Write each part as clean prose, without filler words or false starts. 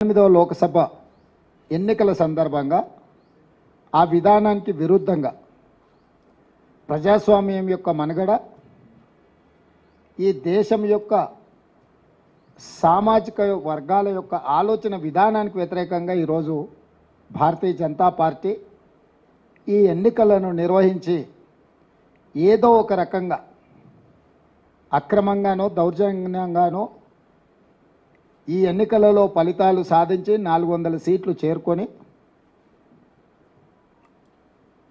8వ లోకసభ ఎన్నికల సందర్భంగా ఆ విధానానికి విరుద్ధంగా ప్రజాస్వామ్యం యొక్క మనుగడ ఈ దేశం యొక్క సామాజిక వర్గాల యొక్క ఆలోచన విధానానికి వ్యతిరేకంగా ఈరోజు భారతీయ జనతా పార్టీ ఈ ఎన్నికలను నిర్వహించి ఏదో ఒక రకంగా అక్రమంగానో దౌర్జన్యంగానో ఈ ఎన్నికలలో ఫలితాలు సాధించి 400 సీట్లు చేరుకొని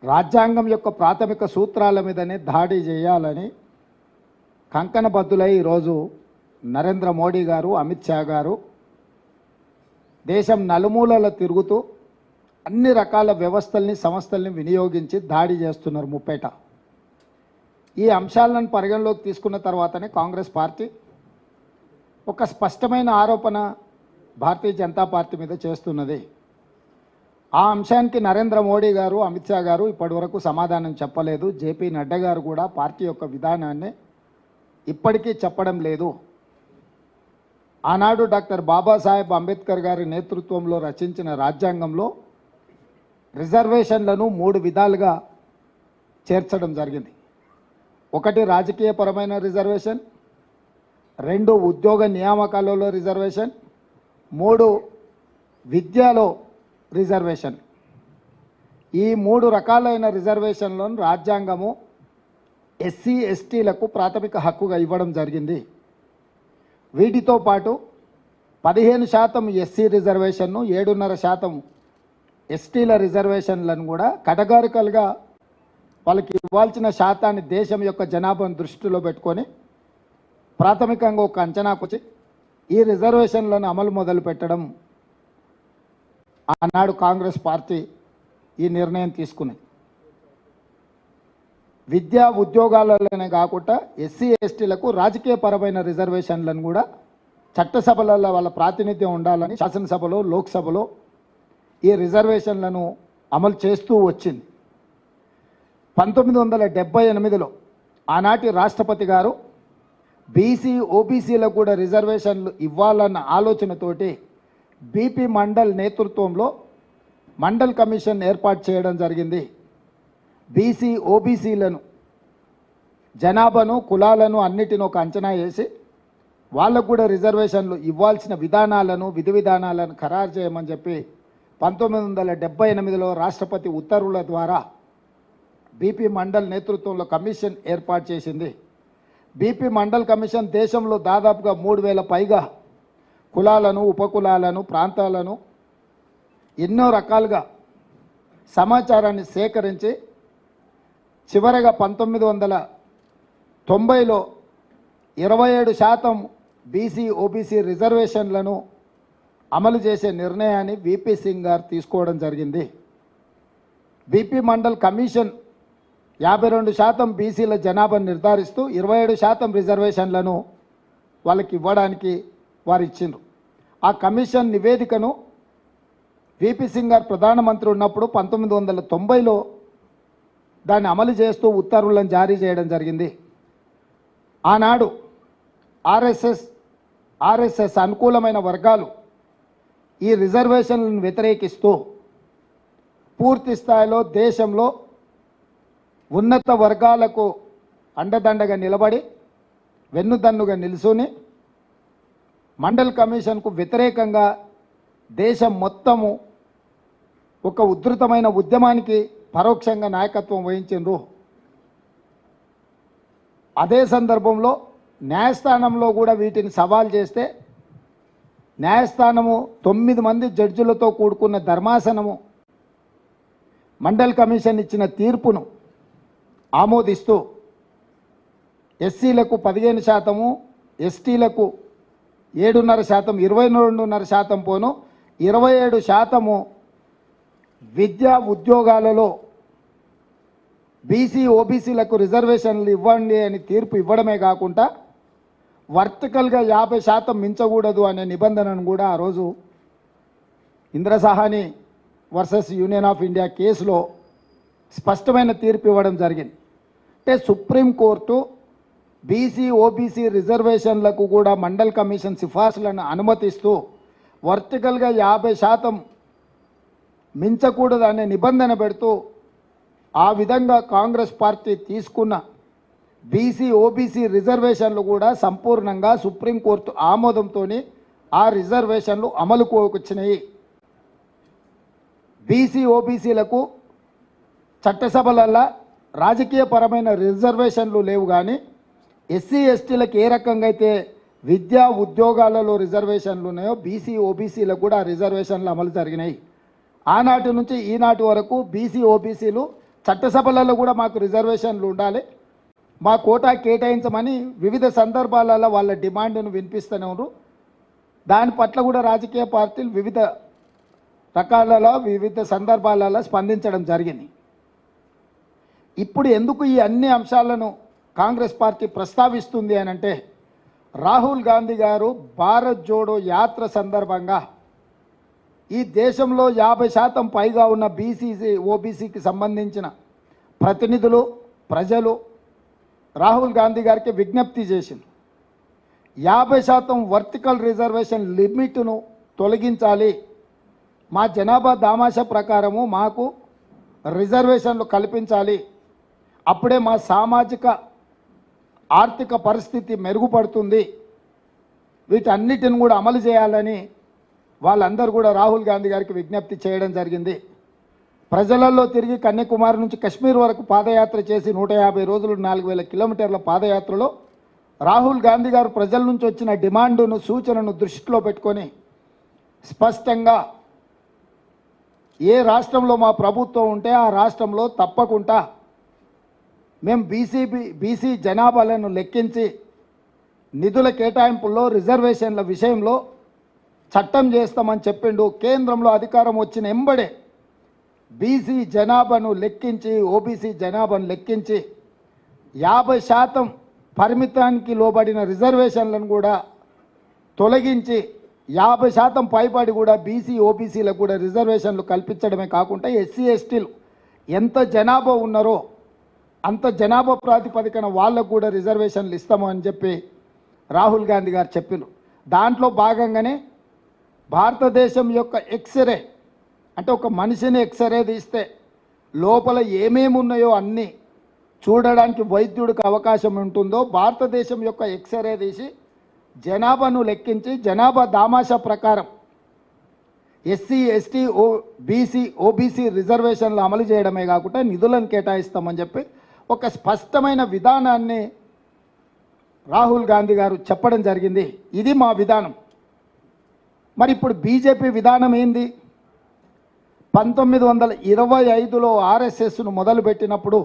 రాజ్యాంగం యొక్క ప్రాథమిక సూత్రాల మీదనే దాడి చేయాలని కంకణబద్దులై ఈరోజు నరేంద్ర మోడీ గారు, అమిత్ షా గారు దేశం నలుమూలల తిరుగుతూ అన్ని రకాల వ్యవస్థల్ని సంస్థల్ని వినియోగించి దాడి చేస్తున్నారు ముప్పేట. ఈ అంశాలను పరిగణలోకి తీసుకున్న తర్వాతనే కాంగ్రెస్ పార్టీ ఒక స్పష్టమైన ఆరోపణ భారతీయ జనతా పార్టీ మీద చేస్తున్నది. ఆ అంశానికి నరేంద్ర మోడీ గారు, అమిత్ షా గారు ఇప్పటివరకు సమాధానం చెప్పలేదు. జేపీ నడ్డా గారు కూడా పార్టీ యొక్క విధానాన్ని ఇప్పటికీ చెప్పడం లేదు. ఆనాడు డాక్టర్ బాబాసాహెబ్ అంబేద్కర్ గారి నేతృత్వంలో రచించిన రాజ్యాంగంలో రిజర్వేషన్లను 3 విధాలుగా చేర్చడం జరిగింది. ఒకటి రాజకీయపరమైన రిజర్వేషన్, 2 ఉద్యోగ నియామకాలలో రిజర్వేషన్, 3 విద్యలో రిజర్వేషన్. ఈ 3 రకాలైన రిజర్వేషన్లను రాజ్యాంగము ఎస్సీ ఎస్టీలకు ప్రాథమిక హక్కుగా ఇవ్వడం జరిగింది. వీటితో పాటు 15% ఎస్సీ రిజర్వేషన్ను, 7.5% ఎస్టీల రిజర్వేషన్లను కూడా కేటగారికల్గా వాళ్ళకి ఇవ్వాల్సిన శాతాన్ని దేశం యొక్క జనాభాను దృష్టిలో పెట్టుకొని ప్రాథమికంగా ఒక అంచనాకు వచ్చి ఈ రిజర్వేషన్లను అమలు మొదలు పెట్టడం ఆనాడు కాంగ్రెస్ పార్టీ ఈ నిర్ణయం తీసుకుంది. విద్యా ఉద్యోగాలలోనే కాకుండా ఎస్సీ ఎస్టీలకు రాజకీయపరమైన రిజర్వేషన్లను కూడా చట్టసభలలో వాళ్ళ ప్రాతినిధ్యం ఉండాలని శాసనసభలో, లోక్సభలో ఈ రిజర్వేషన్లను అమలు చేస్తూ వచ్చింది. 1978లో ఆనాటి రాష్ట్రపతి గారు బీసీ ఓబీసీలకు కూడా రిజర్వేషన్లు ఇవ్వాలన్న ఆలోచనతోటి బీపీ మండల్ నేతృత్వంలో మండల్ కమిషన్ ఏర్పాటు చేయడం జరిగింది. బీసీ ఓబీసీలను జనాభాను, కులాలను అన్నిటిని ఒక అంచనా వేసి వాళ్ళకు కూడా రిజర్వేషన్లు ఇవ్వాల్సిన విధానాలను, విధి విధానాలను ఖరారు చేయమని చెప్పి 1978లో రాష్ట్రపతి ఉత్తర్వుల ద్వారా బీపీ మండల్ నేతృత్వంలో కమిషన్ ఏర్పాటు చేసింది. బీపీ మండల్ కమిషన్ దేశంలో దాదాపుగా 3000 పైగా కులాలను, ఉపకులాలను, ప్రాంతాలను ఎన్నో రకాలుగా సమాచారాన్ని సేకరించి చివరగా 1990లో 27% బీసీ ఓబీసీ రిజర్వేషన్లను అమలు చేసే నిర్ణయాన్ని విపి సింగ్ గారు తీసుకోవడం జరిగింది. బీపీ మండల్ కమిషన్ 52% బీసీల జనాభాను నిర్ధారిస్తూ 27% రిజర్వేషన్లను వాళ్ళకి ఇవ్వడానికి వారు ఇచ్చిండ్రు. ఆ కమిషన్ నివేదికను విపి సింగ్ గారు ప్రధానమంత్రి ఉన్నప్పుడు 1990లో దాన్ని అమలు చేస్తూ ఉత్తర్వులను జారీ చేయడం జరిగింది. ఆనాడు ఆర్ఎస్ఎస్ అనుకూలమైన వర్గాలు ఈ రిజర్వేషన్లను వ్యతిరేకిస్తూ పూర్తి స్థాయిలో దేశంలో ఉన్నత వర్గాలకు అండదండగా నిలబడి వెన్నుదన్నుగా నిలుసుని మండల్ కమిషన్కు వ్యతిరేకంగా దేశం మొత్తము ఒక ఉధృతమైన ఉద్యమానికి పరోక్షంగా నాయకత్వం వహించిండ్రు. అదే సందర్భంలో న్యాయస్థానంలో కూడా వీటిని సవాల్ చేస్తే న్యాయస్థానము 9 మంది జడ్జిలతో కూడుకున్న ధర్మాసనము మండల్ కమిషన్ ఇచ్చిన తీర్పును ఆమోదిస్తూ ఎస్సీలకు 15%, ఎస్టీలకు 7.5%, 22.5% పోను 27% విద్యా ఉద్యోగాలలో బీసీ ఓబీసీలకు రిజర్వేషన్లు ఇవ్వండి అని తీర్పు ఇవ్వడమే కాకుండా వర్టికల్గా 50% మించకూడదు అనే నిబంధనను కూడా ఆ రోజు ఇంద్రసాహాని వర్సెస్ యూనియన్ ఆఫ్ ఇండియా కేసులో స్పష్టమైన తీర్పు ఇవ్వడం జరిగింది. అంటే సుప్రీంకోర్టు బీసీ ఓబీసీ రిజర్వేషన్లకు కూడా మండల్ కమిషన్ సిఫార్సులను అనుమతిస్తూ వర్టికల్గా 50% మించకూడదనే నిబంధన పెడుతూ ఆ విధంగా కాంగ్రెస్ పార్టీ తీసుకున్న బీసీ ఓబీసీ రిజర్వేషన్లు కూడా సంపూర్ణంగా సుప్రీంకోర్టు ఆమోదంతో ఆ రిజర్వేషన్లు అమలుకు వచ్చినాయి. బీసీ ఓబీసీలకు చట్టసభలల్లో రాజకీయపరమైన రిజర్వేషన్లు లేవు, కానీ ఎస్సీ ఎస్టీలకు ఏ రకంగా అయితే విద్యా ఉద్యోగాలలో రిజర్వేషన్లు ఉన్నాయో బీసీ ఓబీసీలకు కూడా రిజర్వేషన్లు అమలు జరిగినాయి. ఆనాటి నుంచి ఈనాటి వరకు బీసీ ఓబీసీలు చట్టసభలలో కూడా మాకు రిజర్వేషన్లు ఉండాలి, మా కోటా కేటాయించమని వివిధ సందర్భాలలో వాళ్ళ డిమాండ్ను వినిపిస్తూనే ఉన్నారు. దాని పట్ల కూడా రాజకీయ పార్టీలు వివిధ రకాలలో వివిధ సందర్భాలలో స్పందించడం జరిగింది. ఇప్పుడు ఎందుకు ఈ అన్ని అంశాలను కాంగ్రెస్ పార్టీ ప్రస్తావిస్తుంది అని అంటే, రాహుల్ గాంధీ గారు భారత్ జోడో యాత్ర సందర్భంగా ఈ దేశంలో 50% పైగా ఉన్న బీసీసీ ఓబీసీకి సంబంధించిన ప్రతినిధులు ప్రజలు రాహుల్ గాంధీ గారికి విజ్ఞప్తి చేసింది. 50% వర్టికల్ రిజర్వేషన్ లిమిట్ను తొలగించాలి, మా జనాభా దామాషా ప్రకారము మాకు రిజర్వేషన్లు కల్పించాలి, అప్పుడే మా సామాజిక ఆర్థిక పరిస్థితి మెరుగుపడుతుంది, వీటన్నిటిని కూడా అమలు చేయాలని వాళ్ళందరూ కూడా రాహుల్ గాంధీ గారికి విజ్ఞప్తి చేయడం జరిగింది. ప్రజలలో తిరిగి కన్యాకుమారి నుంచి కశ్మీర్ వరకు పాదయాత్ర చేసి 150 రోజులు 4000 కిలోమీటర్ల పాదయాత్రలో రాహుల్ గాంధీ గారు ప్రజల నుంచి వచ్చిన డిమాండును సూచనను దృష్టిలో పెట్టుకొని స్పష్టంగా ఏ రాష్ట్రంలో మా ప్రభుత్వం ఉంటే ఆ రాష్ట్రంలో తప్పకుండా మేము బీసీ జనాభాలను లెక్కించి నిధుల కేటాయింపుల్లో రిజర్వేషన్ల విషయంలో చట్టం చేస్తామని చెప్పిండు. కేంద్రంలో అధికారం వచ్చిన ఎంబడే బీసీ జనాభాను లెక్కించి ఓబీసీ జనాభాను లెక్కించి 50% పరిమితానికి లోబడిన రిజర్వేషన్లను కూడా తొలగించి 50% పైబడి కూడా బీసీ ఓబీసీలకు కూడా రిజర్వేషన్లు కల్పించడమే కాకుండా ఎస్సీ ఎస్టీలు ఎంత జనాభా ఉన్నారో అంత జనాభా ప్రాతిపదికన వాళ్ళకు కూడా రిజర్వేషన్లు ఇస్తాము అని చెప్పి రాహుల్ గాంధీ గారు చెప్పారు. దాంట్లో భాగంగానే భారతదేశం యొక్క ఎక్స్రే అంటే ఒక మనిషిని ఎక్స్రే తీస్తే లోపల ఏమేమి ఉన్నాయో అన్నీ చూడడానికి వైద్యుడికి అవకాశం ఉంటుందో భారతదేశం యొక్క ఎక్స్రే తీసి జనాభాను లెక్కించి జనాభా దామాషా ప్రకారం ఎస్సీ ఎస్టీ బీసీ ఓబీసీ రిజర్వేషన్లు అమలు చేయడమే కాకుండా నిధులను కేటాయిస్తామని చెప్పి ఒక స్పష్టమైన విధానాన్ని రాహుల్ గాంధీ గారు చెప్పడం జరిగింది. ఇది మా విధానం. మరి ఇప్పుడు బీజేపీ విధానం ఏంది? 1925లో ఆర్ఎస్ఎస్ను మొదలుపెట్టినప్పుడు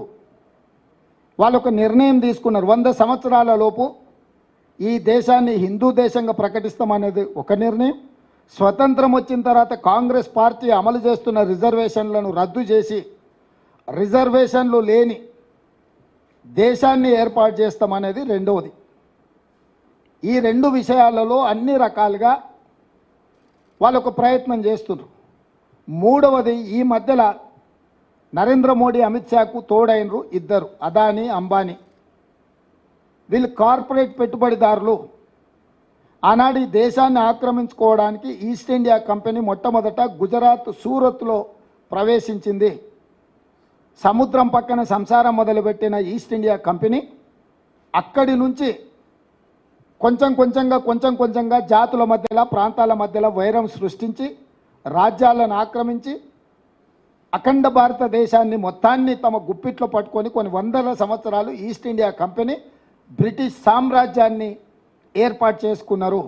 వాళ్ళు ఒక నిర్ణయం తీసుకున్నారు. 100 సంవత్సరాల లోపు ఈ దేశాన్ని హిందూ దేశంగా ప్రకటిస్తామనేది ఒక నిర్ణయం. స్వతంత్రం వచ్చిన తర్వాత కాంగ్రెస్ పార్టీ అమలు చేస్తున్న రిజర్వేషన్లను రద్దు చేసి రిజర్వేషన్లు లేని దేశాన్ని ఏర్పాటు చేస్తామనేది రెండవది. ఈ రెండు విషయాలలో అన్ని రకాలుగా వాళ్ళు ఒక ప్రయత్నం చేస్తున్నారు. మూడవది, ఈ మధ్యలో నరేంద్ర మోడీ అమిత్ షాకు తోడైనరు ఇద్దరు, అదానీ అంబానీ. వీళ్ళు కార్పొరేట్ పెట్టుబడిదారులు. ఆనాడు ఈ దేశాన్ని ఆక్రమించుకోవడానికి ఈస్ట్ ఇండియా కంపెనీ మొట్టమొదట గుజరాత్ సూరత్లో ప్రవేశించింది. సముద్రం పక్కన సంసారం మొదలుపెట్టిన ఈస్ట్ ఇండియా కంపెనీ అక్కడి నుంచి కొంచెం కొంచెంగా జాతుల మధ్యలో ప్రాంతాల మధ్యలో వైరం సృష్టించి రాజ్యాలను ఆక్రమించి అఖండ భారతదేశాన్ని మొత్తాన్ని తమ గుప్పిట్లో పట్టుకొని కొన్ని వందల సంవత్సరాలు ఈస్ట్ ఇండియా కంపెనీ బ్రిటిష్ సామ్రాజ్యాన్ని ఏర్పాటు చేసుకున్నారు.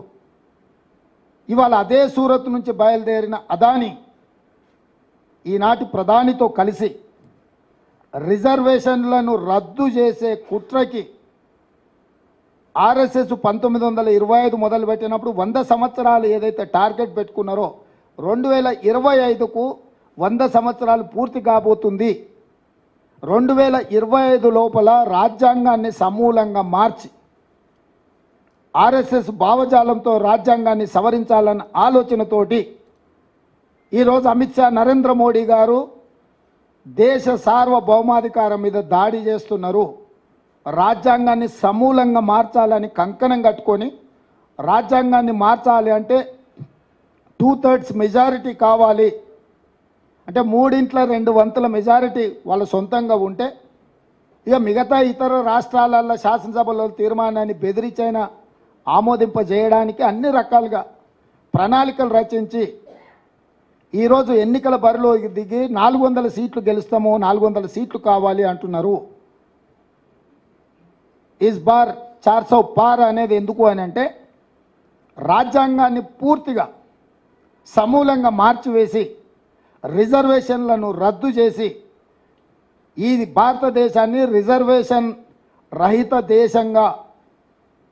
ఇవాళ అదే సూరత్ నుంచి బయలుదేరిన అదానీ ఈనాటి ప్రధానితో కలిసి రిజర్వేషన్లను రద్దు చేసే కుట్రకి ఆర్ఎస్ఎస్ 1925 మొదలుపెట్టినప్పుడు 100 సంవత్సరాలు ఏదైతే టార్గెట్ పెట్టుకున్నారో 2025కు 100 సంవత్సరాలు పూర్తి కాబోతుంది. 2025 లోపల రాజ్యాంగాన్ని సమూలంగా మార్చి ఆర్ఎస్ఎస్ భావజాలంతో రాజ్యాంగాన్ని సవరించాలన్న ఆలోచనతోటి ఈరోజు అమిత్ షా నరేంద్ర మోడీ గారు దేశ సార్వభౌమాధికారం మీద దాడి చేస్తున్నారు. రాజ్యాంగాన్ని సమూలంగా మార్చాలని కంకణం కట్టుకొని రాజ్యాంగాన్ని మార్చాలి అంటే 2/3 మెజారిటీ కావాలి అంటే 3/2 మెజారిటీ వాళ్ళ సొంతంగా ఉంటే ఇక మిగతా ఇతర రాష్ట్రాలలో శాసనసభలో తీర్మానాన్ని బెదిరించైనా ఆమోదింపజేయడానికి అన్ని రకాలుగా ప్రణాళికలు రచించి ఈరోజు ఎన్నికల బరిలో దిగి 400 సీట్లు గెలుస్తాము, 400 సీట్లు కావాలి అంటున్నారు. ఇస్ బార్ 400 పార్ అనేది ఎందుకు అని అంటే రాజ్యాంగాన్ని పూర్తిగా సమూలంగా మార్చివేసి రిజర్వేషన్లను రద్దు చేసి ఈ భారతదేశాన్ని రిజర్వేషన్ రహిత దేశంగా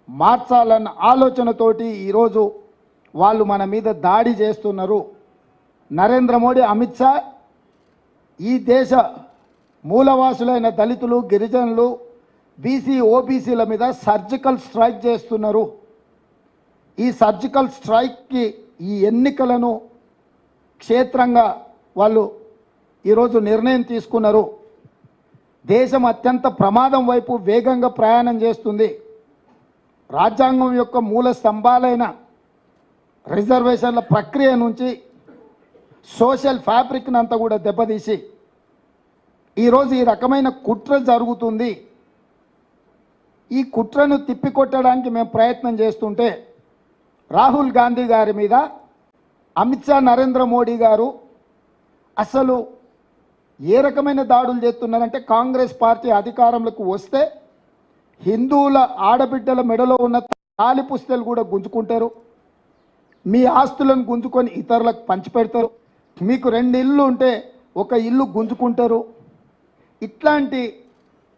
మార్చాలన్న ఆలోచనతోటి ఈరోజు వాళ్ళు మన మీద దాడి చేస్తున్నారు. నరేంద్ర మోడీ, అమిత్ షా ఈ దేశ మూలవాసులైన దళితులు, గిరిజనులు, బీసీ, ఓబీసీల మీద సర్జికల్ స్ట్రైక్ చేస్తున్నారు. ఈ సర్జికల్ స్ట్రైక్కి ఈ ఎన్నికలను క్షేత్రంగా వాళ్ళు ఈరోజు నిర్ణయం తీసుకున్నారు. దేశం అత్యంత ప్రమాదం వైపు వేగంగా ప్రయాణం చేస్తుంది. రాజ్యాంగం యొక్క మూల స్తంభాలైన రిజర్వేషన్ల ప్రక్రియ నుంచి సోషల్ ఫ్యాబ్రిక్ని అంతా కూడా దెబ్బతీసి ఈరోజు ఈ రకమైన కుట్ర జరుగుతుంది. ఈ కుట్రను తిప్పికొట్టడానికి మేము ప్రయత్నం చేస్తుంటే రాహుల్ గాంధీ గారి మీద అమిత్ షా, నరేంద్ర మోడీ గారు అసలు ఏ రకమైన దాడులు చేస్తున్నారంటే కాంగ్రెస్ పార్టీ అధికారంలోకి వస్తే హిందువుల ఆడబిడ్డల మెడలో ఉన్న తాలి పుస్తలు కూడా గుంజుకుంటారు, మీ ఆస్తులను గుంజుకొని ఇతరులకు పంచిపెడతారు, మీకు 2 ఇళ్ళు ఉంటే 1 ఇల్లు గుంజుకుంటారు. ఇట్లాంటి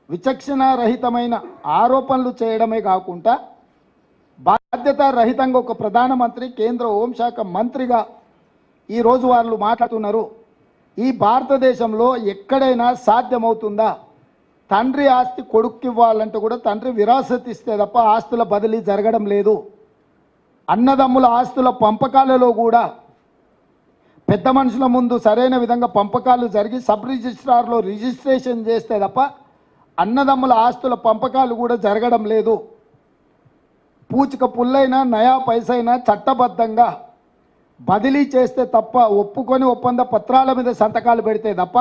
విచక్షణారహితమైన ఆరోపణలు చేయడమే కాకుండా బాధ్యతారహితంగా ఒక ప్రధానమంత్రి, కేంద్ర హోంశాఖ మంత్రిగా ఈరోజు వాళ్ళు మాట్లాడుతున్నారు. ఈ భారతదేశంలో ఎక్కడైనా సాధ్యమవుతుందా? తండ్రి ఆస్తి కొడుక్కి ఇవ్వాలంటే కూడా తండ్రి విరాసత్ ఇస్తే తప్ప ఆస్తుల బదిలీ జరగడం లేదు. అన్నదమ్ముల ఆస్తుల పంపకాలలో కూడా పెద్ద మనుషుల ముందు సరైన విధంగా పంపకాలు జరిగి సబ్ రిజిస్ట్రార్లో రిజిస్ట్రేషన్ చేస్తే తప్ప అన్నదమ్ముల ఆస్తుల పంపకాలు కూడా జరగడం లేదు. పూచిక పుల్లైనా నయా పైసైనా చట్టబద్ధంగా బదిలీ చేస్తే తప్ప, ఒప్పుకొని ఒప్పంద పత్రాల మీద సంతకాలు పెడితే తప్ప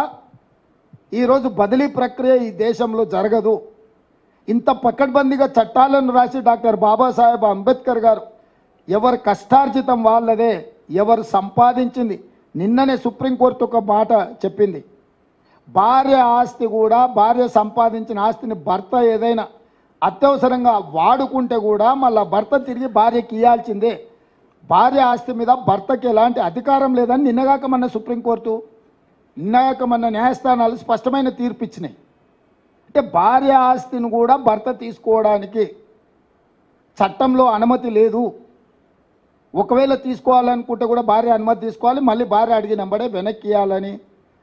ఈరోజు బదిలీ ప్రక్రియ ఈ దేశంలో జరగదు. ఇంత పకడ్బందీగా చట్టాలను రాసి డాక్టర్ బాబాసాహెబ్ అంబేద్కర్ గారు ఎవరు కష్టార్జితం వాళ్ళదే, ఎవరు సంపాదించింది. నిన్ననే సుప్రీంకోర్టు ఒక మాట చెప్పింది, భార్య ఆస్తి కూడా, భార్య సంపాదించిన ఆస్తిని భర్త ఏదైనా అత్యవసరంగా వాడుకుంటే కూడా మళ్ళీ భర్త తిరిగి భార్యకి ఇవ్వాల్సిందే. భార్య ఆస్తి మీద భర్తకి ఎలాంటి అధికారం లేదని నిన్నగాక మన సుప్రీంకోర్టు, నిన్నగాక మన న్యాయస్థానాలు స్పష్టమైన తీర్పు ఇచ్చినాయి. అంటే భార్య ఆస్తిని కూడా భర్త తీసుకోవడానికి చట్టంలో అనుమతి లేదు. ఒకవేళ తీసుకోవాలనుకుంటే కూడా భార్య అనుమతి తీసుకోవాలి, మళ్ళీ భార్య అడిగినంబడే వెనక్కి ఇవ్వాలని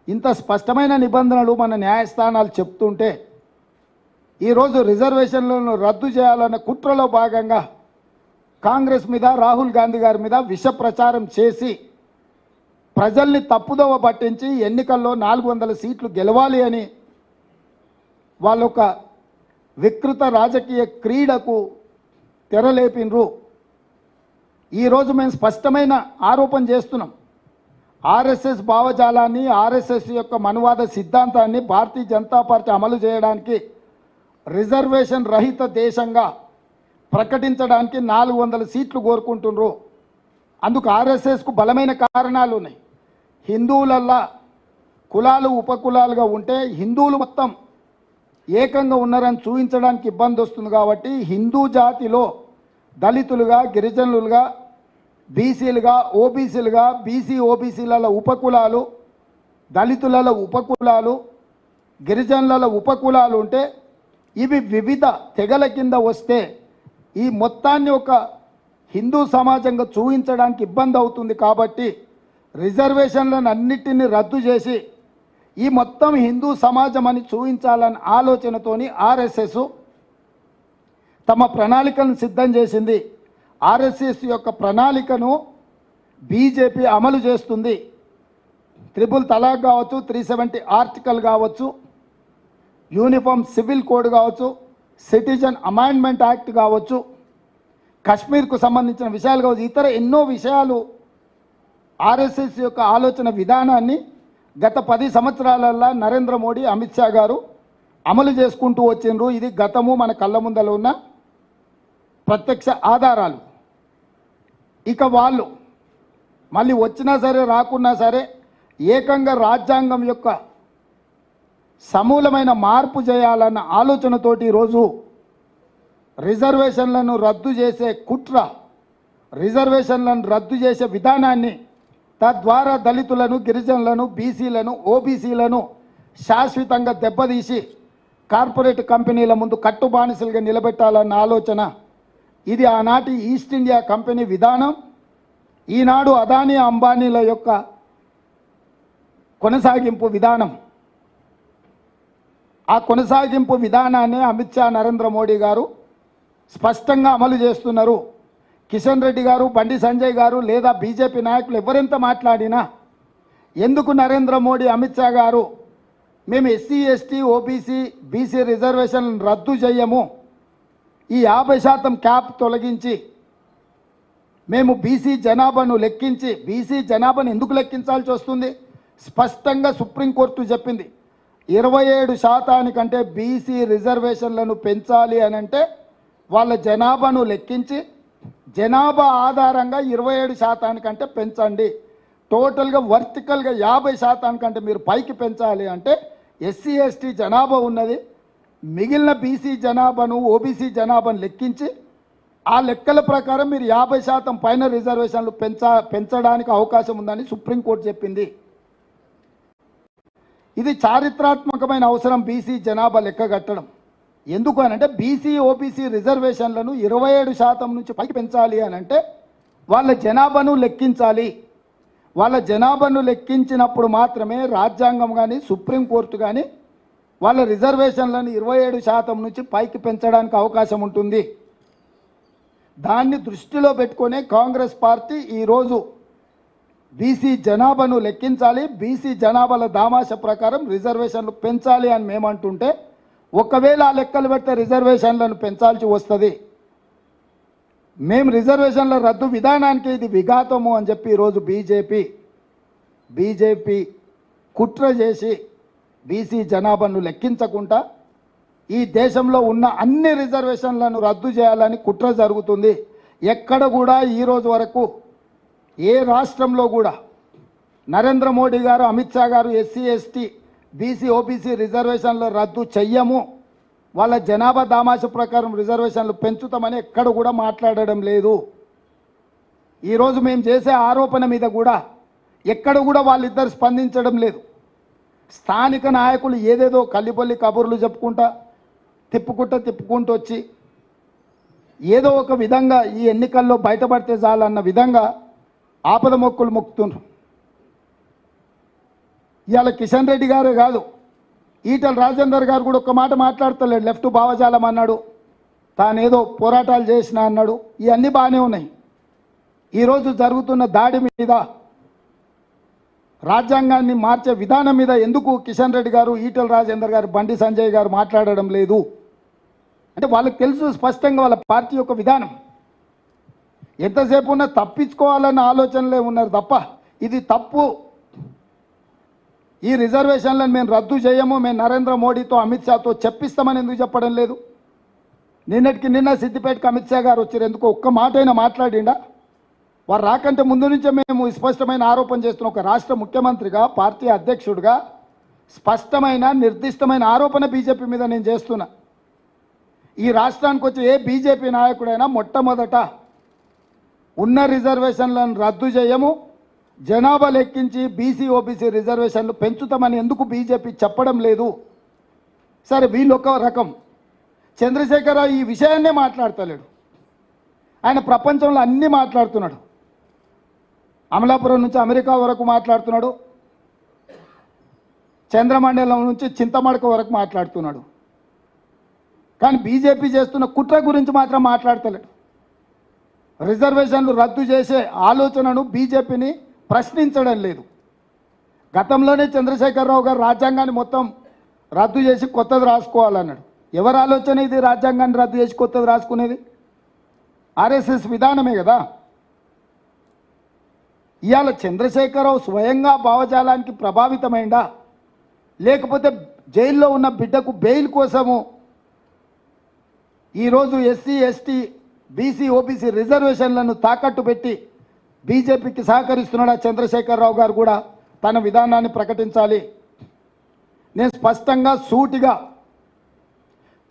ఇంత స్పష్టమైన నిబంధనలు మన న్యాయస్థానాలు చెప్తుంటే ఈరోజు రిజర్వేషన్లను రద్దు చేయాలన్న కుట్రలో భాగంగా కాంగ్రెస్ మీద, రాహుల్ గాంధీ గారి మీద విష ప్రచారం చేసి ప్రజల్ని తప్పుదోవ పట్టించి ఎన్నికల్లో 400 సీట్లు గెలవాలి అని వాళ్ళొక వికృత రాజకీయ క్రీడకు తెరలేపినరు. ఈరోజు మేము స్పష్టమైన ఆరోపణ చేస్తున్నాం. ఆర్ఎస్ఎస్ భావజాలాన్ని, ఆర్ఎస్ఎస్ యొక్క మనువాద సిద్ధాంతాన్ని భారతీయ జనతా పార్టీ అమలు చేయడానికి రిజర్వేషన్ రహిత దేశంగా ప్రకటించడానికి 400 సీట్లు కోరుకుంటున్నారు. అందుకు ఆర్ఎస్ఎస్కు బలమైన కారణాలు ఉన్నాయి. హిందువులల్లా కులాలు ఉపకులాలుగా ఉంటే హిందువులు మొత్తం ఏకంగా ఉన్నారని చూపించడానికి ఇబ్బంది వస్తుంది. కాబట్టి హిందూ జాతిలో దళితులుగా, గిరిజనులుగా, బీసీలుగా, ఓబీసీలుగా, బీసీ ఓబీసీల ఉపకులాలు, దళితుల ఉపకులాలు, గిరిజనుల ఉపకులాలు ఉంటే ఇవి వివిధ తెగల కింద వస్తే ఈ మొత్తాన్ని ఒక హిందూ సమాజంగా చూపించడానికి ఇబ్బంది అవుతుంది. కాబట్టి రిజర్వేషన్లను అన్నిటిని రద్దు చేసి ఈ మొత్తం హిందూ సమాజం అని చూపించాలన్న ఆలోచనతోని ఆర్ఎస్ఎస్ తమ ప్రణాళికలను సిద్ధం చేసింది. ఆర్ఎస్ఎస్ యొక్క ప్రణాళికను బీజేపీ అమలు చేస్తుంది. 3 తలాక్ కావచ్చు, 370 ఆర్టికల్ కావచ్చు, యూనిఫామ్ సివిల్ కోడ్ కావచ్చు, సిటిజన్ అమెండ్మెంట్ యాక్ట్ కావచ్చు, కశ్మీర్కు సంబంధించిన విషయాలు కావచ్చు, ఇతర ఎన్నో విషయాలు ఆర్ఎస్ఎస్ యొక్క ఆలోచన విధానాన్ని గత 10 సంవత్సరాలలో నరేంద్ర మోడీ అమిత్ షా గారు అమలు చేసుకుంటూ వచ్చిండ్రు. ఇది గతము మన కళ్ళ ముందల ఉన్న ప్రత్యక్ష ఆధారాలు. ఇక వాళ్ళు మళ్ళీ వచ్చినా సరే రాకున్నా సరే ఏకంగా రాజ్యాంగం యొక్క సమూలమైన మార్పు చేయాలన్న ఆలోచనతోటి ఈరోజు రిజర్వేషన్లను రద్దు చేసే కుట్ర, రిజర్వేషన్లను రద్దు చేసే విధానాన్ని, తద్వారా దళితులను, గిరిజనులను, బీసీలను, ఓబీసీలను శాశ్వతంగా దెబ్బతీసి కార్పొరేట్ కంపెనీల ముందు కట్టుబానిసలుగా నిలబెట్టాలన్న ఆలోచన. ఇది ఆనాటి ఈస్ట్ ఇండియా కంపెనీ విధానం. ఈనాడు అదానీ అంబానీల యొక్క కొనసాగింపు విధానం. ఆ కొనసాగింపు విధానాన్ని అమిత్ షా, నరేంద్ర మోడీ గారు స్పష్టంగా అమలు చేస్తున్నారు. కిషన్ రెడ్డి గారు, బండి సంజయ్ గారు లేదా బీజేపీ నాయకులు ఎవరెంత మాట్లాడినా ఎందుకు నరేంద్ర మోడీ, అమిత్ షా గారు మేము ఎస్సీ, ఎస్టీ, ఓబీసీ, బీసీ రిజర్వేషన్లను రద్దు చేయము, ఈ 50% క్యాప్ తొలగించి మేము బీసీ జనాభాను లెక్కించి, బీసీ జనాభాను ఎందుకు లెక్కించాల్సి వస్తుంది? స్పష్టంగా సుప్రీంకోర్టు చెప్పింది. 27% బీసీ రిజర్వేషన్లను పెంచాలి అని అంటే వాళ్ళ జనాభాను లెక్కించి జనాభా ఆధారంగా 27% పెంచండి. టోటల్గా వర్టికల్గా 50% మీరు పైకి పెంచాలి అంటే ఎస్సీ, ఎస్టీ జనాభా ఉన్నది, మిగిలిన బీసీ జనాభాను, ఓబీసీ జనాభాను లెక్కించి ఆ లెక్కల ప్రకారం మీరు 50% పైన రిజర్వేషన్లు పెంచడానికి అవకాశం ఉందని సుప్రీంకోర్టు చెప్పింది. ఇది చారిత్రాత్మకమైన అవసరం బీసీ జనాభా లెక్క కట్టడం. ఎందుకు అనంటే బీసీ, ఓబీసీ రిజర్వేషన్లను 27% నుంచి పైకి పెంచాలి అని అంటే వాళ్ళ జనాభాను లెక్కించాలి. వాళ్ళ జనాభాను లెక్కించినప్పుడు మాత్రమే రాజ్యాంగం కానీ, సుప్రీంకోర్టు కానీ వాళ్ళ రిజర్వేషన్లను 27% నుంచి పైకి పెంచడానికి అవకాశం ఉంటుంది. దాన్ని దృష్టిలో పెట్టుకునే కాంగ్రెస్ పార్టీ ఈరోజు బీసీ జనాభాను లెక్కించాలి, బీసీ జనాభాల దామాష ప్రకారం రిజర్వేషన్లు పెంచాలి అని మేమంటుంటే, ఒకవేళ ఆ లెక్కలు పెడితే రిజర్వేషన్లను పెంచాల్సి వస్తుంది. మేము రిజర్వేషన్ల రద్దు విధానానికి ఇది విఘాతము అని చెప్పి ఈరోజు బీజేపీ కుట్ర చేసి బీసీ జనాభాను లెక్కించకుండా ఈ దేశంలో ఉన్న అన్ని రిజర్వేషన్లను రద్దు చేయాలని కుట్ర జరుగుతుంది. ఎక్కడ కూడా ఈరోజు వరకు ఏ రాష్ట్రంలో కూడా నరేంద్ర మోడీ గారు, అమిత్ షా గారు ఎస్సీ, ఎస్టీ, బీసీ, ఓబీసీ రిజర్వేషన్లు రద్దు చెయ్యము, వాళ్ళ జనాభా దామాష ప్రకారం రిజర్వేషన్లు పెంచుతామని ఎక్కడ కూడా మాట్లాడడం లేదు. ఈరోజు మేము చేసే ఆరోపణ మీద కూడా ఎక్కడ కూడా వాళ్ళిద్దరు స్పందించడం లేదు. స్థానిక నాయకులు ఏదేదో కల్లిపల్లి కబుర్లు చెప్పుకుంటా తిప్పుకుంటూ వచ్చి ఏదో ఒక విధంగా ఈ ఎన్నికల్లో బయటపడితే చాలన్న విధంగా ఆపద మొక్కులు మొక్కుతున్నారు. ఇవాళ కిషన్ రెడ్డి గారే కాదు, ఈటల రాజేందర్ గారు కూడా ఒక మాట మాట్లాడతలేడు. లెఫ్ట్ భావజాలం అన్నాడు, తానేదో పోరాటాలు చేసిన అన్నాడు. ఇవన్నీ బాగానే ఉన్నాయి. ఈరోజు జరుగుతున్న దాడి మీద, రాజ్యాంగాన్ని మార్చే విధానం మీద ఎందుకు కిషన్ రెడ్డి గారు, ఈటల రాజేందర్ గారు, బండి సంజయ్ గారు మాట్లాడడం లేదు అంటే వాళ్ళకి తెలుసు స్పష్టంగా వాళ్ళ పార్టీ యొక్క విధానం. ఎంతసేపు ఉన్నా తప్పించుకోవాలన్న ఆలోచనలే ఉన్నారు తప్ప ఇది తప్పు, ఈ రిజర్వేషన్లను మేము రద్దు చేయము, మేము నరేంద్ర మోడీతో, అమిత్ షాతో చెప్పిస్తామని ఎందుకు చెప్పడం లేదు? నిన్న సిద్దిపేటకు అమిత్ షా గారు వచ్చారు, ఎందుకు ఒక్క మాట అయినా మాట్లాడిండా? వారు రాకంటే ముందు నుంచే మేము స్పష్టమైన ఆరోపణ చేస్తున్నాం. ఒక రాష్ట్ర ముఖ్యమంత్రిగా, పార్టీ అధ్యక్షుడిగా స్పష్టమైన నిర్దిష్టమైన ఆరోపణ బీజేపీ మీద నేను చేస్తున్నా. ఈ రాష్ట్రానికి వచ్చే ఏ బీజేపీ నాయకుడైనా మొట్టమొదట ఉన్న రిజర్వేషన్లను రద్దు చేయము, జనాభా లెక్కించి బీసీ, ఓబీసీ రిజర్వేషన్లు పెంచుతామని ఎందుకు బీజేపీ చెప్పడం లేదు? సరే, వీళ్ళు ఒక రకం. చంద్రశేఖరరావు ఈ విషయాన్నే మాట్లాడతలేడు. ఆయన ప్రపంచంలో అన్నీ మాట్లాడుతున్నాడు. అమలాపురం నుంచి అమెరికా వరకు మాట్లాడుతున్నాడు, చంద్రమండలం నుంచి చింతమడక వరకు మాట్లాడుతున్నాడు. కానీ బీజేపీ చేస్తున్న కుట్ర గురించి మాత్రం మాట్లాడతలేడు. రిజర్వేషన్లు రద్దు చేసే ఆలోచనను బీజేపీని ప్రశ్నించడం లేదు. గతంలోనే చంద్రశేఖరరావు గారు రాజ్యాంగాన్ని మొత్తం రద్దు చేసి కొత్తది రాసుకోవాలన్నాడు. ఎవరి ఆలోచన ఇది? రాజ్యాంగాన్ని రద్దు చేసి కొత్తది రాసుకునేది ఆర్ఎస్ఎస్ విధానమే కదా. ఇవాళ చంద్రశేఖరరావు స్వయంగా భావజాలానికి ప్రభావితమైందా, లేకపోతే జైల్లో ఉన్న బిడ్డకు బెయిల్ కోసము ఈరోజు ఎస్సీ ఎస్టీ బీసీ ఓబీసీ రిజర్వేషన్లను తాకట్టు పెట్టి బీజేపీకి సహకరిస్తున్నాడా? చంద్రశేఖరరావు గారు కూడా తన విధానాన్ని ప్రకటించాలి. నేను స్పష్టంగా సూటిగా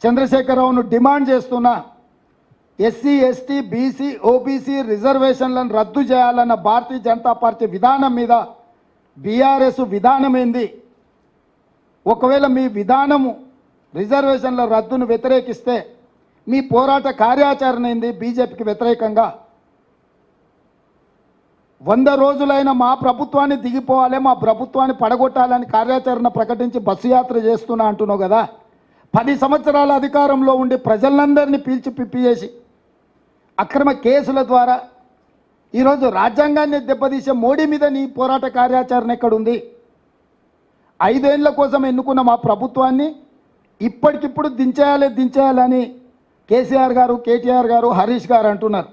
చంద్రశేఖరరావును డిమాండ్ చేస్తున్నా. ఎస్సీ ఎస్టీ బీసీ ఓబీసీ రిజర్వేషన్లను రద్దు చేయాలన్న భారతీయ జనతా పార్టీ విధానం మీద బీఆర్ఎస్ విధానం ఏంది? ఒకవేళ మీ విధానము రిజర్వేషన్ల రద్దును వ్యతిరేకిస్తే మీ పోరాట కార్యాచరణ ఏంది? బీజేపీకి వ్యతిరేకంగా 100 రోజులైన మా ప్రభుత్వాన్ని దిగిపోవాలి, మా ప్రభుత్వాన్ని పడగొట్టాలని కార్యాచరణ ప్రకటించి బస్సు యాత్ర చేస్తున్నా అంటున్నావు కదా. 10 సంవత్సరాల అధికారంలో ఉండి ప్రజలందరినీ పీల్చి పిప్పి చేసి అక్రమ కేసుల ద్వారా ఈరోజు రాజ్యాంగాన్ని దెబ్బతీసే మోడీ మీద నీ పోరాట కార్యాచరణ ఎక్కడుంది? 5 ఏళ్ల కోసం ఎన్నుకున్న మా ప్రభుత్వాన్ని ఇప్పటికిప్పుడు దించేయాలని కేసీఆర్ గారు, కేటీఆర్ గారు, హరీష్ గారు అంటున్నారు.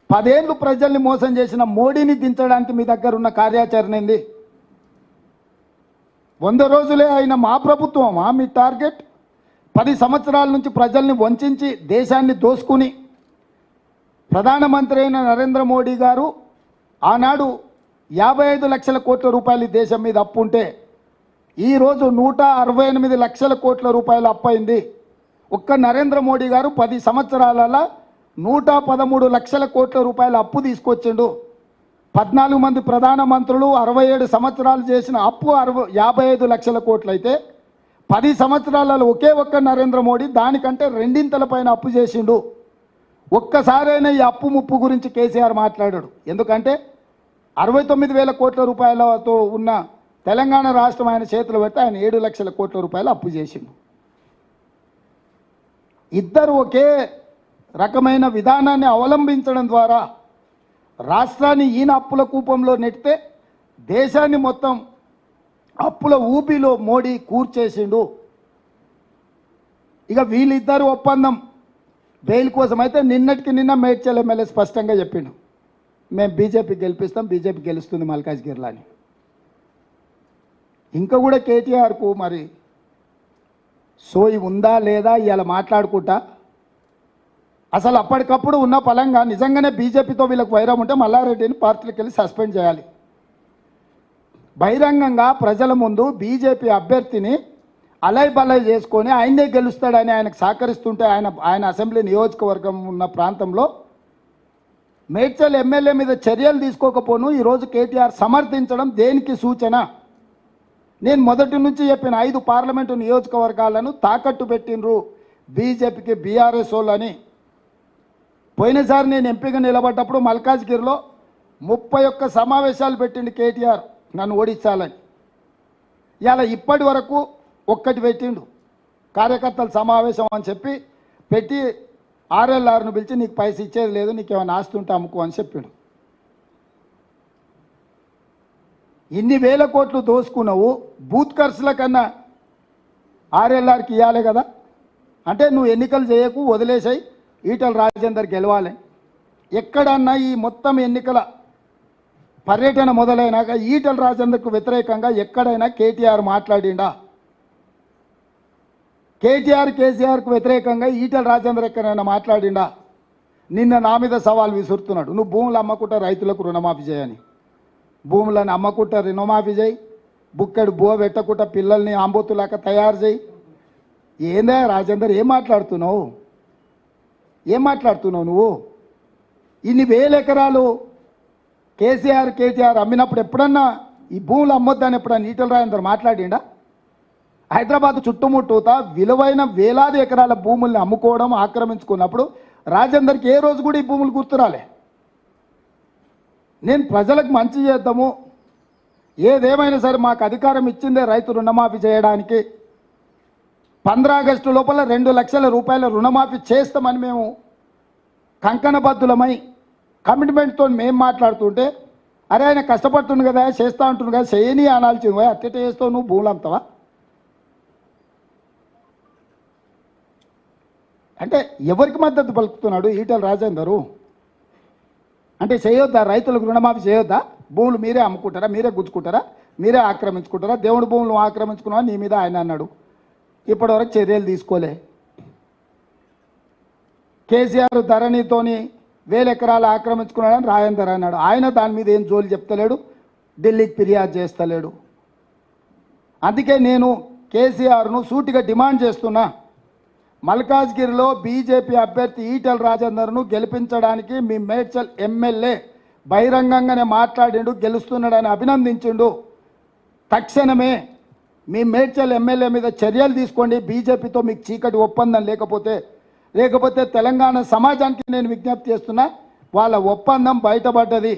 10 ఏళ్ళు ప్రజల్ని మోసం చేసిన మోడీని దించడానికి మీ దగ్గర ఉన్న కార్యాచరణ ఏంది? 100 రోజులే అయిన మా ప్రభుత్వమా మీ టార్గెట్? 10 సంవత్సరాల నుంచి ప్రజల్ని వంచి దేశాన్ని దోసుకుని ప్రధానమంత్రి అయిన నరేంద్ర మోడీ గారు ఆనాడు 55 లక్షల కోట్ల రూపాయలు దేశం మీద అప్పు ఉంటే ఈరోజు 168 లక్షల కోట్ల రూపాయలు అప్పయింది. ఒక్క నరేంద్ర మోడీ గారు 10 సంవత్సరాలలో 113 లక్షల కోట్ల రూపాయల అప్పు తీసుకొచ్చిండు. 14 మంది ప్రధానమంత్రులు 67 సంవత్సరాలు చేసిన అప్పు 55 లక్షల కోట్లు అయితే 10 సంవత్సరాలలో ఒకే ఒక్క నరేంద్ర మోడీ దానికంటే 2 పైన అప్పు చేసిండు. ఒక్కసారైనా ఈ అప్పు ముప్పు గురించి కేసీఆర్ మాట్లాడాడు. ఎందుకంటే 69,000 కోట్ల రూపాయలతో ఉన్న తెలంగాణ రాష్ట్రం ఆయన చేతులు పెడితే ఆయన 7 లక్షల కోట్ల రూపాయలు అప్పు చేసిండు. ఇద్దరు ఒకే రకమైన విధానాన్ని అవలంబించడం ద్వారా రాష్ట్రాన్ని ఈయన అప్పుల కూపంలో నెట్టితే దేశాన్ని మొత్తం అప్పుల ఊపిలో మోడీ కూర్చేసిండు. ఇక వీళ్ళిద్దరు ఒప్పందం బెయిల్ కోసం అయితే నిన్నటికి నిన్న మేడ్చల్ ఎమ్మెల్యే స్పష్టంగా చెప్పిండు, మేము బీజేపీ గెలిపిస్తాం, బీజేపీ గెలుస్తుంది మల్కాజ్గిరిలో అని. ఇంకా కూడా కేటీఆర్కు మరి సోయి ఉందా లేదా ఇవాళ మాట్లాడుకుంటా అసలు అప్పటికప్పుడు ఉన్న పలంగా నిజంగానే బీజేపీతో వీళ్ళకి వైరం ఉంటే మల్లారెడ్డిని పార్టీలకు వెళ్ళి సస్పెండ్ చేయాలి. బహిరంగంగా ప్రజల ముందు బీజేపీ అభ్యర్థిని అలై బలై చేసుకొని ఆయనే గెలుస్తాడని ఆయనకు సహకరిస్తుంటే ఆయన అసెంబ్లీ నియోజకవర్గం ఉన్న ప్రాంతంలో మేడ్చల్ ఎమ్మెల్యే మీద చర్యలు తీసుకోకపోను ఈరోజు కేటీఆర్ సమర్థించడం దేనికి సూచన? నేను మొదటి నుంచి చెప్పిన 5 పార్లమెంటు నియోజకవర్గాలను తాకట్టు పెట్టినరు బీజేపీకి బీఆర్ఎస్ వాళ్ళని. పోయినసారి నేను ఎంపీగా నిలబడ్డప్పుడు మల్కాజ్గిరిలో 31 సమావేశాలు పెట్టిండు కేటీఆర్ నన్ను ఓడించాలని. ఇలా ఇప్పటి వరకు ఒక్కటి పెట్టిండు, కార్యకర్తల సమావేశం అని చెప్పి పెట్టి ఆర్ఎల్ఆర్ను పిలిచి నీకు పైసలు ఇచ్చేది లేదు, నీకు ఏమైనా ఆస్తి ఉంటే అమ్ముకో అని చెప్పిండు. ఇన్ని వేల కోట్లు దోసుకున్నావు, బూత్ ఖర్చుల కన్నా ఆర్ఎల్ఆర్కి ఇవ్వాలి కదా. అంటే నువ్వు ఎన్నికలు చేయకు, వదిలేసాయి, ఈటల రాజేందర్ గెలవాలి. ఎక్కడన్నా ఈ మొత్తం ఎన్నికల పర్యటన మొదలైనాక ఈటల రాజేందర్కు వ్యతిరేకంగా ఎక్కడైనా కేటీఆర్ మాట్లాడిండా? కేసీఆర్కు వ్యతిరేకంగా ఈటల రాజేందర్ ఎక్కడైనా మాట్లాడిండా? నిన్న నా మీద సవాల్ విసురుతున్నాడు, నువ్వు భూములు అమ్మకుంటా రైతులకు రుణమాఫీ చేయని. భూములను అమ్మకుంటా రుణమాఫీ చేయి, బుక్కడు బువ పెట్టకుండా పిల్లల్ని ఆంబోతులాక తయారు చేయి. ఏందా రాజేందర్, ఏం మాట్లాడుతున్నావు నువ్వు? ఇన్ని 1000 ఎకరాలు కేటీఆర్ అమ్మినప్పుడు ఎప్పుడన్నా ఈ భూములు అమ్మొద్దని ఎప్పుడన్నా ఈటల రాజేందర్ మాట్లాడిండా? హైదరాబాద్ చుట్టుముట్టూతా విలువైన వేలాది ఎకరాల భూముల్ని అమ్ముకోవడం, ఆక్రమించుకున్నప్పుడు రాజేందర్కి ఏ రోజు కూడా ఈ భూములు గుర్తురాలే. నేను ప్రజలకు మంచి చేద్దాము, ఏదేమైనా సరే మాకు అధికారం ఇచ్చిందే రైతు రుణమాఫీ చేయడానికి. 15 ఆగస్టు లోపల 2 లక్షల రూపాయల రుణమాఫీ చేస్తామని మేము కంకణబద్ధులమై కమిట్మెంట్తో మేము మాట్లాడుతుంటే, అరే ఆయన కష్టపడుతుంది కదా, చేస్తా అంటుంది కదా, చేయని అనాల్సింది, అట్టెట చేస్తావు నువ్వు, భూములు అమ్ముతావా? అంటే ఎవరికి మద్దతు పలుకుతున్నాడు ఈటల రాజేందరు? అంటే చేయొద్దా, రైతులకు రుణమాఫీ చేయొద్దా? భూములు మీరే అమ్ముకుంటారా, మీరే గుంజుకుంటారా, మీరే ఆక్రమించుకుంటారా, దేవుడి భూములు ఆక్రమించుకున్నా నీ మీద ఆయన అన్నాడు. ఇప్పటివరకు చర్యలు తీసుకోలే. కేసీఆర్ ధరణితోని 1000 ఎకరాలు ఆక్రమించుకున్నాడని రాయందర్ అన్నాడు. ఆయన దాని మీద ఏం జోలి చెప్తలేడు, ఢిల్లీకి ఫిర్యాదు చేస్తలేడు. అందుకే నేను కేసీఆర్ను సూటిగా డిమాండ్ చేస్తున్నా, మల్కాజ్గిరిలో బీజేపీ అభ్యర్థి ఈటెల రాజేందర్ను గెలిపించడానికి మీ మేడ్చల్ ఎమ్మెల్యే బహిరంగంగానే మాట్లాడిండు, గెలుస్తున్నాడని అభినందించిండు. తక్షణమే మీ మేడ్చల్ ఎమ్మెల్యే మీద చర్యలు తీసుకోండి. బీజేపీతో మీకు చీకటి ఒప్పందం లేకపోతే తెలంగాణ సమాజానికి నేను విజ్ఞప్తి చేస్తున్నా, వాళ్ళ ఒప్పందం బయటపడ్డది.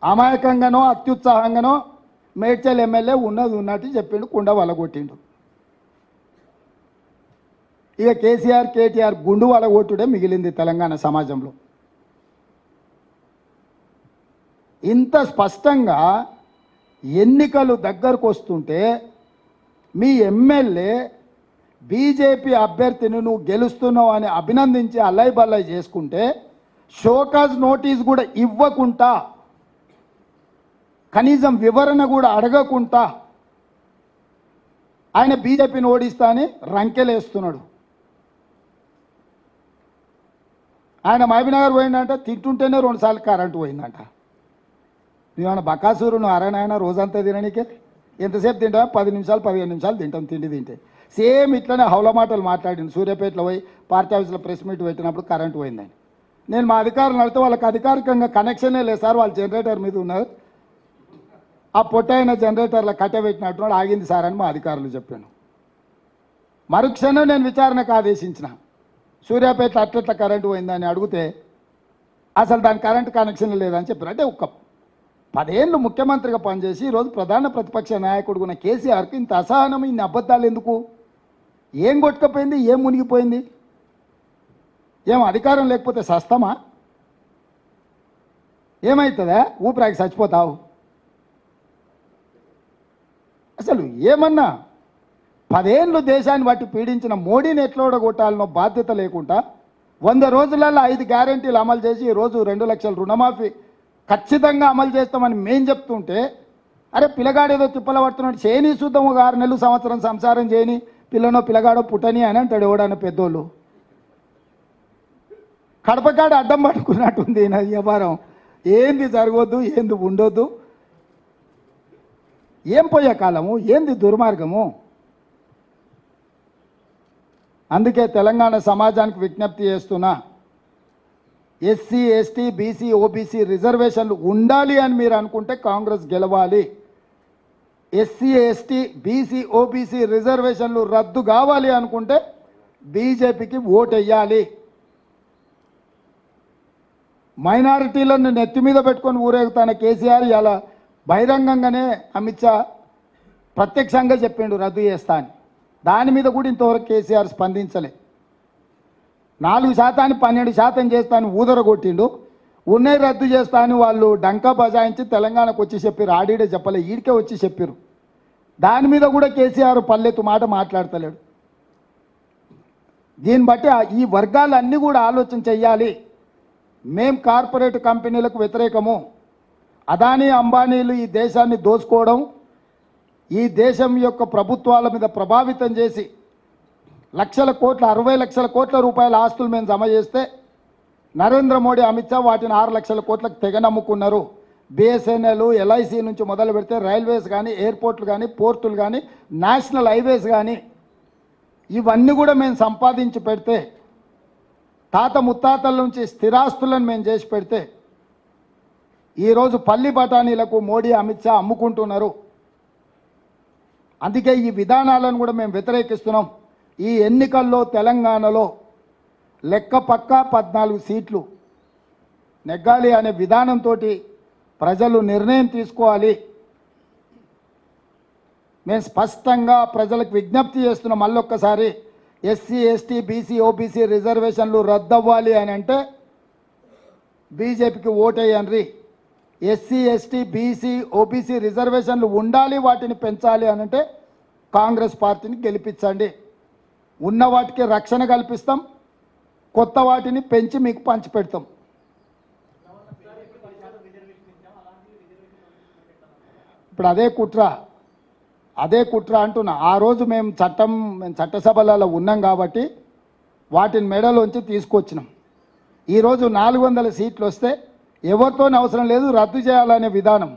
అమాయకంగానో అత్యుత్సాహంగానో మేడ్చల్ ఎమ్మెల్యే ఉన్నది ఉన్నట్టు చెప్పిండు, కుండ వలగొట్టిండు. ఇక కేసీఆర్ కేటీఆర్ గుండు వలగొట్టుడే మిగిలింది తెలంగాణ సమాజంలో. ఇంత స్పష్టంగా ఎన్నికలు దగ్గరకు వస్తుంటే మీ ఎమ్మెల్యే బీజేపీ అభ్యర్థిని నువ్వు గెలుస్తున్నావు అని అభినందించి అల్లై బల్లై చేసుకుంటే, షోకాజ్ నోటీస్ కూడా ఇవ్వకుండా, కనీసం వివరణ కూడా అడగకుండా ఆయన బీజేపీని ఓడిస్తా అని రంకెలేస్తున్నాడు. ఆయన మహబూబ్నగర్ పోయిందంట, తింటుంటేనే 2 సార్లు కరెంటు పోయిందంట. నువ్వేమన్నా బకాసూరు, నువ్వు అరణాయన రోజంతా తిననీకే? ఎంతసేపు తింటా? 10 నిమిషాలు 15 నిమిషాలు తింటాం తిండి తింటే. సేమ్ ఇట్లనే హౌల మాటలు మాట్లాడింది. సూర్యాపేటలో పోయి పార్టీ ఆఫీస్లో ప్రెస్ మీట్ పెట్టినప్పుడు కరెంటు పోయిందని. నేను మా అధికారులు అడిగితే వాళ్ళకి అధికారికంగా కనెక్షనే లేదు సార్, వాళ్ళు జనరేటర్ మీద ఉన్నారు, ఆ పొట్టైన జనరేటర్లో కట్టబెట్టినట్టున్నాడు, ఆగింది సార్ అని మా అధికారులు చెప్పాను. మరుక్షణం నేను విచారణకు ఆదేశించిన. సూర్యాపేట అట్లట్ల కరెంటు పోయిందని అడిగితే అసలు దాని కరెంటు కనెక్షన్ లేదని చెప్పారు. అంటే ఒక 10 ఏళ్ళు ముఖ్యమంత్రిగా పనిచేసి ఈరోజు ప్రధాన ప్రతిపక్ష నాయకుడు ఉన్న కేసీఆర్కి ఇంత అసహనం, ఇన్ని అబద్ధాలు ఎందుకు? ఏం కొట్టుకపోయింది, ఏం మునిగిపోయింది? ఏం అధికారం లేకపోతే సస్తమా? ఏమవుతుందా? ఊపిరాకి చచ్చిపోతావు? అసలు ఏమన్నా 10 ఏళ్ళు దేశాన్ని బట్టి పీడించిన మోడీని ఎట్లా ఓడగొట్టాలనో బాధ్యత లేకుండా 100 రోజులలో 5 గ్యారెంటీలు అమలు చేసి ఈరోజు 2 లక్షల రుణమాఫీ ఖచ్చితంగా అమలు చేస్తామని మేం చెప్తుంటే, అరే పిల్లగాడేదో తిప్పల పడుతున్నాడు, చేయని చూద్దాం, 6 నెలలు సంవత్సరం సంసారం చేయని, పిల్లనో పిల్లగాడో పుట్టని అని అంటాడు ఎవడన్న పెద్దోళ్ళు. కడపకాడ అడ్డం పట్టుకున్నట్టుంది నా వ్యాపారం. ఏంది జరగొద్దు, ఏంది ఉండొద్దు, ఏం పోయే కాలము, ఏంది దుర్మార్గము? అందుకే తెలంగాణ సమాజానికి విజ్ఞప్తి చేస్తున్నా, ఎస్సీ ఎస్టీ బీసీ ఓబీసీ రిజర్వేషన్లు ఉండాలి అని మీరు అనుకుంటే కాంగ్రెస్ గెలవాలి. ఎస్సీ ఎస్టీ బీసీ ఓబీసీ రిజర్వేషన్లు రద్దు కావాలి అనుకుంటే బీజేపీకి ఓటెయ్యాలి. మైనారిటీలను నెత్తి మీద పెట్టుకొని ఊరేగుతాన కేసీఆర్ ఇలా బహిరంగంగానే అమిత్ షా ప్రత్యక్షంగా చెప్పిండు రద్దు చేస్తా అని. దాని మీద కూడా ఇంతవరకు కేసీఆర్ స్పందించలే. 4% 12% చేస్తాను ఊదరగొట్టిండు. ఉన్నాయి రద్దు చేస్తా అని వాళ్ళు డంకా బజాయించి తెలంగాణకు వచ్చి చెప్పారు. ఆడిడే చెప్పలే, ఈడికే వచ్చి చెప్పారు. దాని మీద కూడా కేసీఆర్ పల్లెత్తు మాట మాట్లాడతలేడు. దీన్ని బట్టి ఈ వర్గాలన్నీ కూడా ఆలోచన చెయ్యాలి. మేం కార్పొరేట్ కంపెనీలకు వ్యతిరేకము. అదానీ అంబానీలు ఈ దేశాన్ని దోచుకోవడం, ఈ దేశం యొక్క ప్రభుత్వాల మీద ప్రభావితం చేసి లక్షల కోట్ల 60 లక్షల కోట్ల రూపాయల ఆస్తులు మేము జమ చేస్తే నరేంద్ర మోడీ అమిత్ షా వాటిని 6 లక్షల కోట్లకు తెగనమ్ముకున్నారు. బిఎస్ఎన్ఎల్ ఎల్ఐసి నుంచి మొదలు పెడితే రైల్వేస్ కానీ, ఎయిర్పోర్ట్లు కానీ, పోర్టులు కానీ, నేషనల్ హైవేస్ కానీ ఇవన్నీ కూడా మేము సంపాదించి పెడితే, తాత ముత్తాతల నుంచి స్థిరాస్తులను మేము చేసి పెడితే ఈరోజు పల్లి బఠానీలకు మోడీ అమిత్ షా అమ్ముకుంటున్నారు. అందుకే ఈ విధానాలను కూడా మేము వ్యతిరేకిస్తున్నాం. ఈ ఎన్నికల్లో తెలంగాణలో లెక్క పక్కా 14 సీట్లు నెగ్గాలి అనే విధానంతో ప్రజలు నిర్ణయం తీసుకోవాలి. మేము స్పష్టంగా ప్రజలకు విజ్ఞప్తి చేస్తున్నాం. మళ్ళొక్కసారి ఎస్సీ ఎస్టీ బీసీ ఓబీసీ రిజర్వేషన్లు రద్దవ్వాలి అని అంటే బీజేపీకి ఓటేయండి. ఎస్సీ ఎస్టీ బీసీ ఓబీసీ రిజర్వేషన్లు ఉండాలి, వాటిని పెంచాలి అని అంటే కాంగ్రెస్ పార్టీని గెలిపించండి. ఉన్న వాటికి రక్షణ కల్పిస్తాం, కొత్త వాటిని పెంచి మీకు పంచిపెడతాం. ఇప్పుడు అదే కుట్ర అంటున్నా. ఆ రోజు మేము చట్టసభలలో ఉన్నాం కాబట్టి వాటిని మెడలోంచి తీసుకొచ్చినాం. ఈరోజు 400 సీట్లు వస్తే ఎవరితోనే అవసరం లేదు, రద్దు చేయాలనే విధానం.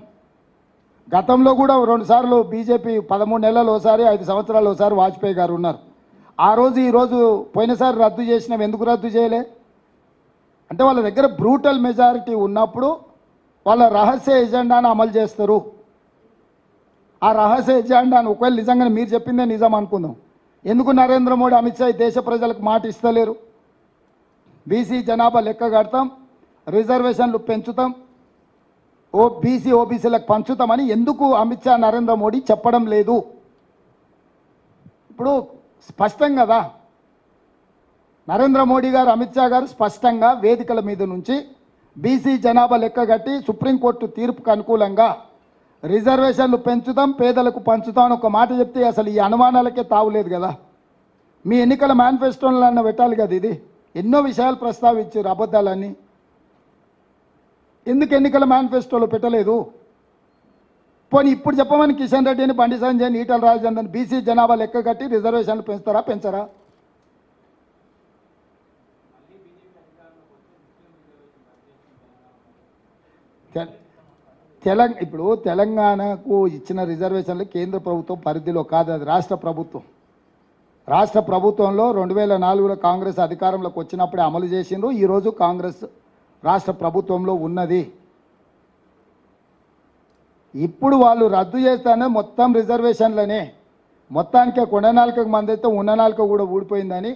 గతంలో కూడా 2 సార్లు బీజేపీ 13 నెలలు ఒకసారి, 5 సంవత్సరాలు ఒకసారి వాజ్పేయి గారు ఉన్నారు. ఆ రోజు ఈరోజు పోయినసారి రద్దు చేసినాం. ఎందుకు రద్దు చేయలే అంటే వాళ్ళ దగ్గర బ్రూటల్ మెజారిటీ ఉన్నప్పుడు వాళ్ళ రహస్య ఎజెండాను అమలు చేస్తారు. ఆ రహస్య ఎజెండాను ఒకవేళ నిజంగానే మీరు చెప్పిందే నిజం అనుకుందాం, ఎందుకు నరేంద్ర మోడీ, అమిత్ షా దేశ ప్రజలకు మాట ఇస్తలేరు? బీసీ జనాభా లెక్క కడతాం, రిజర్వేషన్లు పెంచుతాం, ఓబీసీలకు పంచుతామని ఎందుకు అమిత్ షా నరేంద్ర మోడీ చెప్పడం లేదు? ఇప్పుడు స్పష్టం కదా, నరేంద్ర మోడీ గారు, అమిత్ షా గారు స్పష్టంగా వేదికల మీద నుంచి బీసీ జనాభా లెక్క కట్టి సుప్రీంకోర్టు తీర్పుకు అనుకూలంగా రిజర్వేషన్లు పెంచుతాం, పేదలకు పంచుతాం అని ఒక మాట చెప్తే అసలు ఈ అనుమానాలకే తావులేదు కదా. మీ ఎన్నికల మేనిఫెస్టోలన్నా పెట్టాలి కదా. ఇది ఎన్నో విషయాలు ప్రస్తావించారు, అబద్ధాలన్నీ. ఎందుకు ఎన్నికల మేనిఫెస్టోలో పెట్టలేదు? పోనీ ఇప్పుడు చెప్పమని కిషన్ రెడ్డిని, బండి సంజయ్, ఈటల రాజేందర్ని బీసీ జనాభా లెక్క కట్టి రిజర్వేషన్లు పెంచుతారా, పెంచరా? ఇప్పుడు తెలంగాణకు ఇచ్చిన రిజర్వేషన్లు కేంద్ర ప్రభుత్వం పరిధిలో కాదు, అది రాష్ట్ర ప్రభుత్వం. రాష్ట్ర ప్రభుత్వంలో 2004లో కాంగ్రెస్ అధికారంలోకి వచ్చినప్పుడే అమలు చేసిండ్రు. ఈరోజు కాంగ్రెస్ రాష్ట్ర ప్రభుత్వంలో ఉన్నది. ఇప్పుడు వాళ్ళు రద్దు చేస్తానే మొత్తం రిజర్వేషన్లనే, మొత్తానికే కొండనాలికకు మంది అయితే ఉన్ననాలిక కూడా ఊడిపోయిందని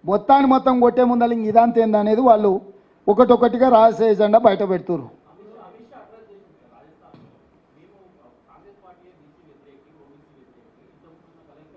మొత్తాన్ని మొత్తం కొట్టే ముందర ఇంక ఇదంతా ఏందనేది వాళ్ళు ఒకటొకటిగా రహస్య ఎజెండా బయట పెడుతున్నారు.